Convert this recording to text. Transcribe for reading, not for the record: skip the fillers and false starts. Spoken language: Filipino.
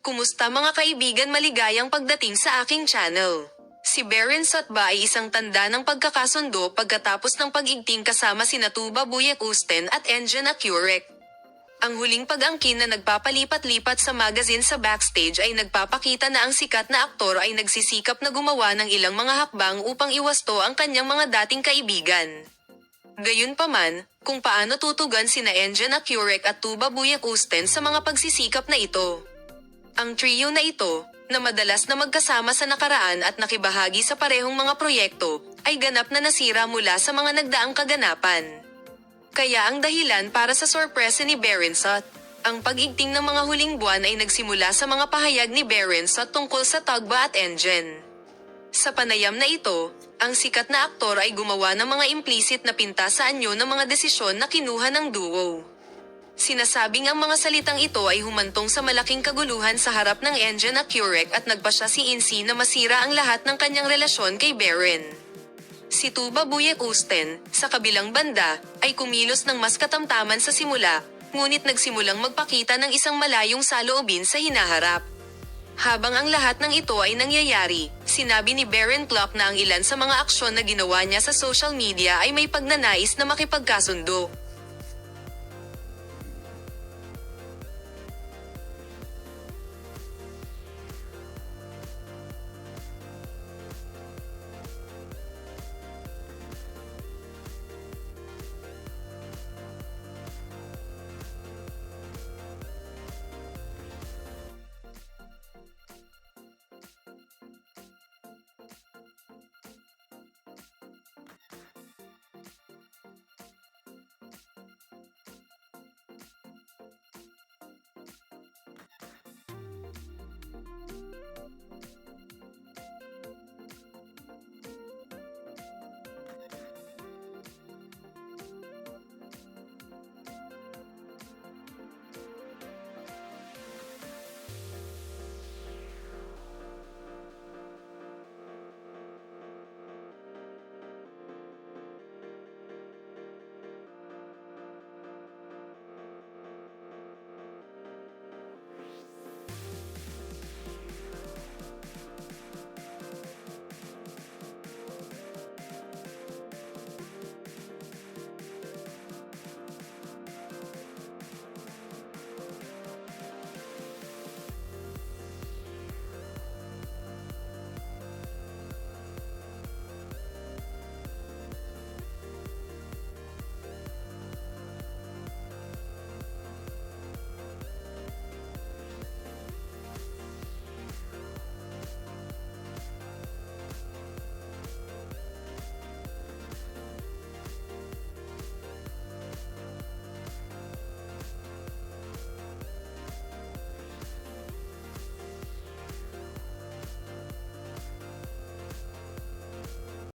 Kumusta mga kaibigan, maligayang pagdating sa aking channel. Si Berensot ba ay isang tanda ng pagkakasundo pagkatapos ng pag-igting kasama sina Tuba Buyak-Usten at Engin Akurek. Ang huling pag-angkin na nagpapalipat-lipat sa magazine sa backstage ay nagpapakita na ang sikat na aktor ay nagsisikap na gumawa ng ilang mga hakbang upang iwasto ang kanyang mga dating kaibigan. Gayunpaman, kung paano tutugan sina Engin Akurek at Tuba Buyak-Usten sa mga pagsisikap na ito. Ang trio na ito, na madalas na magkasama sa nakaraan at nakibahagi sa parehong mga proyekto, ay ganap na nasira mula sa mga nagdaang kaganapan. Kaya ang dahilan para sa sorpresa ni Berensot. Ang pag-igting ng mga huling buwan ay nagsimula sa mga pahayag ni Berensot tungkol sa Tugba at Engin. Sa panayam na ito, ang sikat na aktor ay gumawa ng mga implicit na pinta sa anyo ng mga desisyon na kinuha ng duo. Sinasabing ang mga salitang ito ay humantong sa malaking kaguluhan sa harap ng Engin Akurek at nagpasya si Insi na masira ang lahat ng kanyang relasyon kay Beren. Si Tuba Buyak-Usten, sa kabilang banda, ay kumilos ng mas katamtaman sa simula, ngunit nagsimulang magpakita ng isang malayong saloobin sa hinaharap. Habang ang lahat ng ito ay nangyayari, sinabi ni Beren na ang ilan sa mga aksyon na ginawa niya sa social media ay may pagnanais na makipagkasundo.